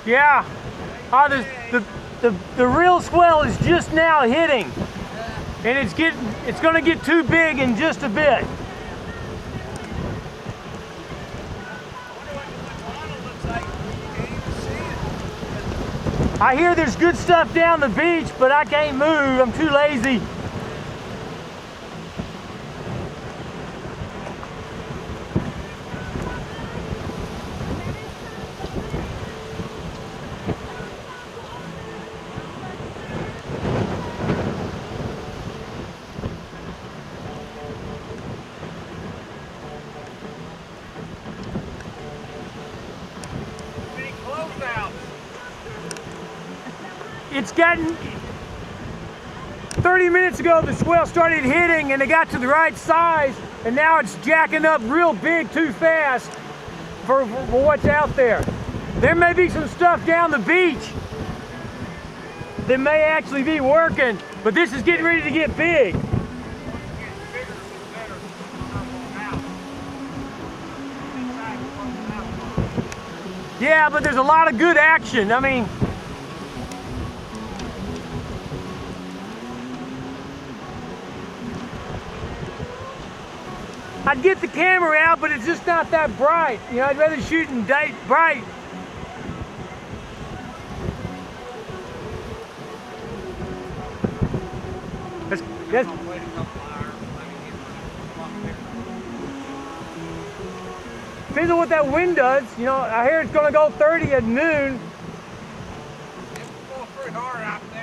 Yeah. The real swell is just now hitting, and it's going to get too big in just a bit. I hear there's good stuff down the beach, but I can't move. I'm too lazy. It's gotten 30 minutes ago the swell started hitting and it got to the right size, and now it's jacking up real big too fast for what's out there. There may be some stuff down the beach that may actually be working, but this is getting ready to get big. Yeah, but there's a lot of good action. I mean, I'd get the camera out, but it's just not that bright. You know, I'd rather shoot in bright. Depends on what that wind does. You know, I hear it's going to go 30 at noon.